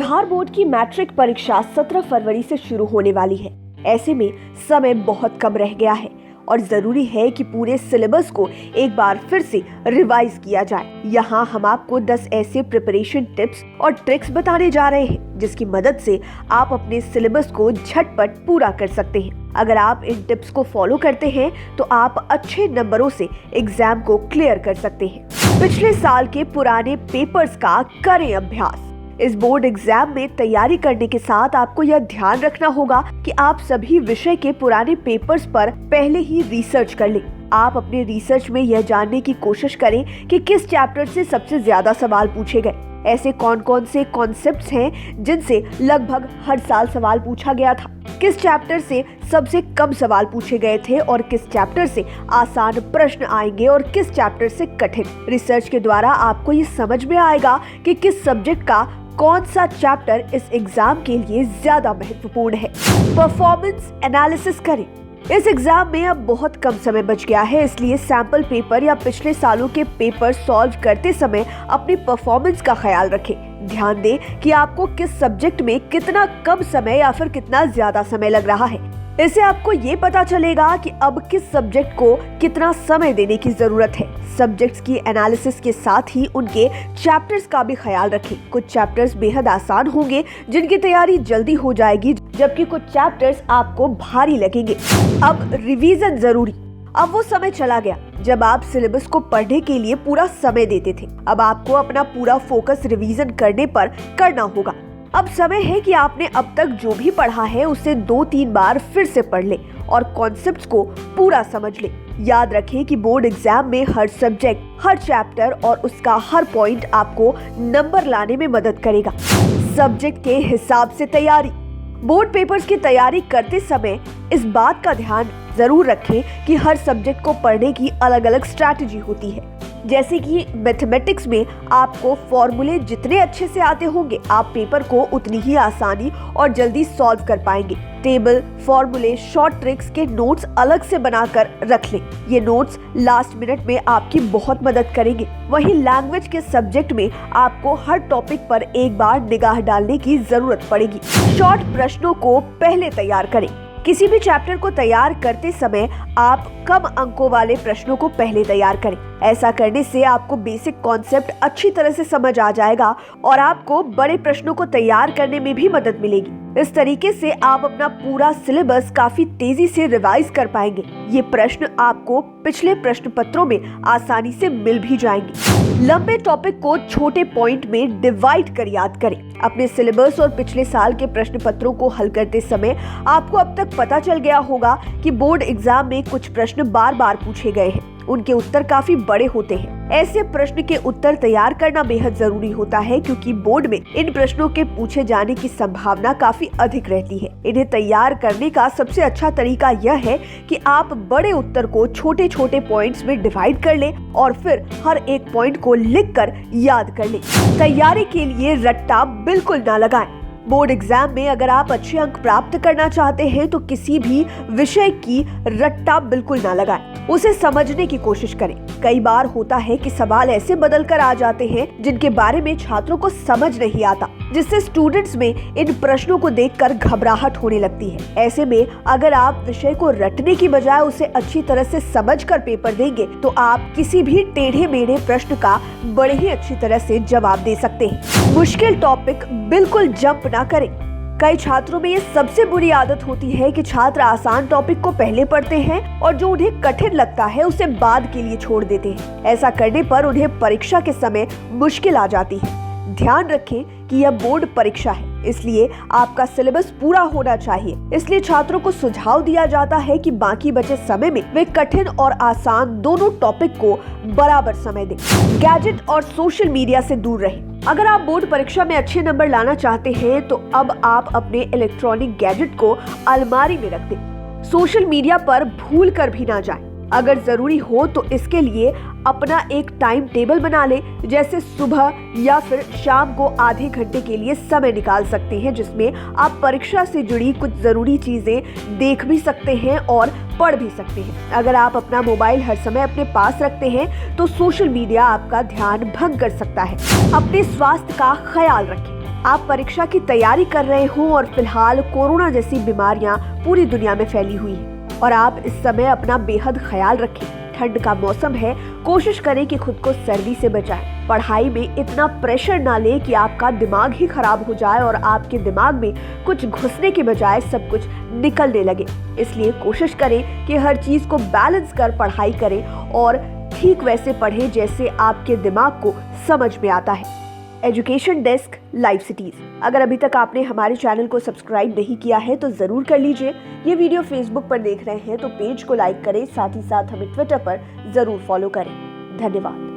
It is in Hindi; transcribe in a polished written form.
बिहार बोर्ड की मैट्रिक परीक्षा 17 फरवरी से शुरू होने वाली है। ऐसे में समय बहुत कम रह गया है और जरूरी है कि पूरे सिलेबस को एक बार फिर से रिवाइज किया जाए। यहाँ हम आपको 10 ऐसे प्रिपरेशन टिप्स और ट्रिक्स बताने जा रहे हैं जिसकी मदद से आप अपने सिलेबस को झटपट पूरा कर सकते हैं। अगर आप इन टिप्स को फॉलो करते हैं तो आप अच्छे नंबरों से एग्जाम को क्लियर कर सकते हैं। पिछले साल के पुराने पेपर्स का करें अभ्यास। इस बोर्ड एग्जाम में तैयारी करने के साथ आपको यह ध्यान रखना होगा कि आप सभी विषय के पुराने पेपर्स पर पहले ही रिसर्च कर लें। आप अपने रिसर्च में यह जानने की कोशिश करें कि किस चैप्टर से सबसे ज्यादा सवाल पूछे गए। ऐसे कौन कौन से कॉन्सेप्ट्स हैं जिनसे लगभग हर साल सवाल पूछा गया था, किस चैप्टर से सबसे कम सवाल पूछे गए थे और किस चैप्टर से आसान प्रश्न आएंगे और किस चैप्टर से कठिन। रिसर्च के द्वारा आपको ये समझ में आएगा कि किस सब्जेक्ट का कौन सा चैप्टर इस एग्जाम के लिए ज्यादा महत्वपूर्ण है। परफॉर्मेंस एनालिसिस करें। इस एग्जाम में अब बहुत कम समय बच गया है, इसलिए सैंपल पेपर या पिछले सालों के पेपर सॉल्व करते समय अपनी परफॉर्मेंस का ख्याल रखें। ध्यान दें कि आपको किस सब्जेक्ट में कितना कम समय या फिर कितना ज्यादा समय लग रहा है। इससे आपको ये पता चलेगा कि अब किस सब्जेक्ट को कितना समय देने की जरूरत है। सब्जेक्ट्स की एनालिसिस के साथ ही उनके चैप्टर्स का भी ख्याल रखें। कुछ चैप्टर्स बेहद आसान होंगे जिनकी तैयारी जल्दी हो जाएगी, जबकि कुछ चैप्टर्स आपको भारी लगेंगे। अब रिवीजन जरूरी। अब वो समय चला गया जब आप सिलेबस को पढ़ने के लिए पूरा समय देते थे। अब आपको अपना पूरा फोकस रिवीजन करने पर करना होगा। अब समय है कि आपने अब तक जो भी पढ़ा है उसे 2-3 बार फिर से पढ़ ले और कॉन्सेप्ट्स को पूरा समझ ले। याद रखें कि बोर्ड एग्जाम में हर सब्जेक्ट, हर चैप्टर और उसका हर पॉइंट आपको नंबर लाने में मदद करेगा। सब्जेक्ट के हिसाब से तैयारी। बोर्ड पेपर्स की तैयारी करते समय इस बात का ध्यान जरूर रखें कि हर सब्जेक्ट को पढ़ने की अलग अलग स्ट्रैटेजी होती है। जैसे कि मैथमेटिक्स में आपको फॉर्मूले जितने अच्छे से आते होंगे, आप पेपर को उतनी ही आसानी और जल्दी सॉल्व कर पाएंगे। टेबल, फॉर्मूले, शॉर्ट ट्रिक्स के नोट्स अलग से बनाकर रख लें। ये नोट्स लास्ट मिनट में आपकी बहुत मदद करेंगे। वहीं लैंग्वेज के सब्जेक्ट में आपको हर टॉपिक पर एक बार निगाह डालने की जरूरत पड़ेगी। शॉर्ट प्रश्नों को पहले तैयार करें। किसी भी चैप्टर को तैयार करते समय आप कम अंकों वाले प्रश्नों को पहले तैयार करें। ऐसा करने से आपको बेसिक कॉन्सेप्ट अच्छी तरह से समझ आ जाएगा और आपको बड़े प्रश्नों को तैयार करने में भी मदद मिलेगी। इस तरीके से आप अपना पूरा सिलेबस काफी तेजी से रिवाइज कर पाएंगे। ये प्रश्न आपको पिछले प्रश्न पत्रों में आसानी से मिल भी जाएंगे। लंबे टॉपिक को छोटे पॉइंट में डिवाइड कर याद करें। अपने सिलेबस और पिछले साल के प्रश्न पत्रों को हल करते समय आपको अब तक पता चल गया होगा कि बोर्ड एग्जाम में कुछ प्रश्न बार बार पूछे गए हैं। उनके उत्तर काफी बड़े होते हैं। ऐसे प्रश्न के उत्तर तैयार करना बेहद जरूरी होता है क्योंकि बोर्ड में इन प्रश्नों के पूछे जाने की संभावना काफी अधिक रहती है। इन्हें तैयार करने का सबसे अच्छा तरीका यह है कि आप बड़े उत्तर को छोटे छोटे पॉइंट्स में डिवाइड कर लें और फिर हर एक पॉइंट को लिखकर याद कर लें। तैयारी के लिए रट्टा बिल्कुल ना लगाएं। बोर्ड एग्जाम में अगर आप अच्छे अंक प्राप्त करना चाहते हैं तो किसी भी विषय की रट्टा बिल्कुल ना लगाएं। उसे समझने की कोशिश करें। कई बार होता है कि सवाल ऐसे बदल कर आ जाते हैं जिनके बारे में छात्रों को समझ नहीं आता, जिससे स्टूडेंट्स में इन प्रश्नों को देखकर घबराहट होने लगती है। ऐसे में अगर आप विषय को रटने की बजाय उसे अच्छी तरह से समझकर पेपर देंगे तो आप किसी भी टेढ़े मेढ़े प्रश्न का बड़े ही अच्छी तरह से जवाब दे सकते हैं। मुश्किल टॉपिक बिल्कुल जंप ना करें। कई छात्रों में ये सबसे बुरी आदत होती है कि छात्र आसान टॉपिक को पहले पढ़ते हैं और जो उन्हें कठिन लगता है उसे बाद के लिए छोड़ देते हैं। ऐसा करने पर उन्हें परीक्षा के समय मुश्किल आ जाती है। ध्यान रखें कि यह बोर्ड परीक्षा है, इसलिए आपका सिलेबस पूरा होना चाहिए। इसलिए छात्रों को सुझाव दिया जाता है कि बाकी बचे समय में वे कठिन और आसान दोनों टॉपिक को बराबर समय दें। गैजेट और सोशल मीडिया से दूर रहें। अगर आप बोर्ड परीक्षा में अच्छे नंबर लाना चाहते हैं तो अब आप अपने इलेक्ट्रॉनिक गैजेट को अलमारी में रख दें। सोशल मीडिया पर भूल कर भी ना जाएं। अगर जरूरी हो तो इसके लिए अपना एक टाइम टेबल बना ले, जैसे सुबह या फिर शाम को आधे घंटे के लिए समय निकाल सकते हैं जिसमें आप परीक्षा से जुड़ी कुछ जरूरी चीजें देख भी सकते हैं और पढ़ भी सकते हैं। अगर आप अपना मोबाइल हर समय अपने पास रखते हैं तो सोशल मीडिया आपका ध्यान भंग कर सकता है। अपने स्वास्थ्य का ख्याल रखें। आप परीक्षा की तैयारी कर रहे हो और फिलहाल कोरोना जैसी बीमारियां पूरी दुनिया में फैली हुई हैं और आप इस समय अपना बेहद ख्याल रखें। ठंड का मौसम है, कोशिश करें कि खुद को सर्दी से बचाएं। पढ़ाई में इतना प्रेशर ना लें कि आपका दिमाग ही खराब हो जाए और आपके दिमाग में कुछ घुसने के बजाय सब कुछ निकलने लगे। इसलिए कोशिश करें कि हर चीज को बैलेंस कर पढ़ाई करें और ठीक वैसे पढ़ें जैसे आपके दिमाग को समझ में आता है। Education desk, live cities. अगर अभी तक आपने हमारे चैनल को सब्सक्राइब नहीं किया है तो जरूर कर लीजिए। ये वीडियो फेसबुक पर देख रहे हैं तो पेज को लाइक करें, साथ ही साथ हमें ट्विटर पर जरूर फॉलो करें। धन्यवाद।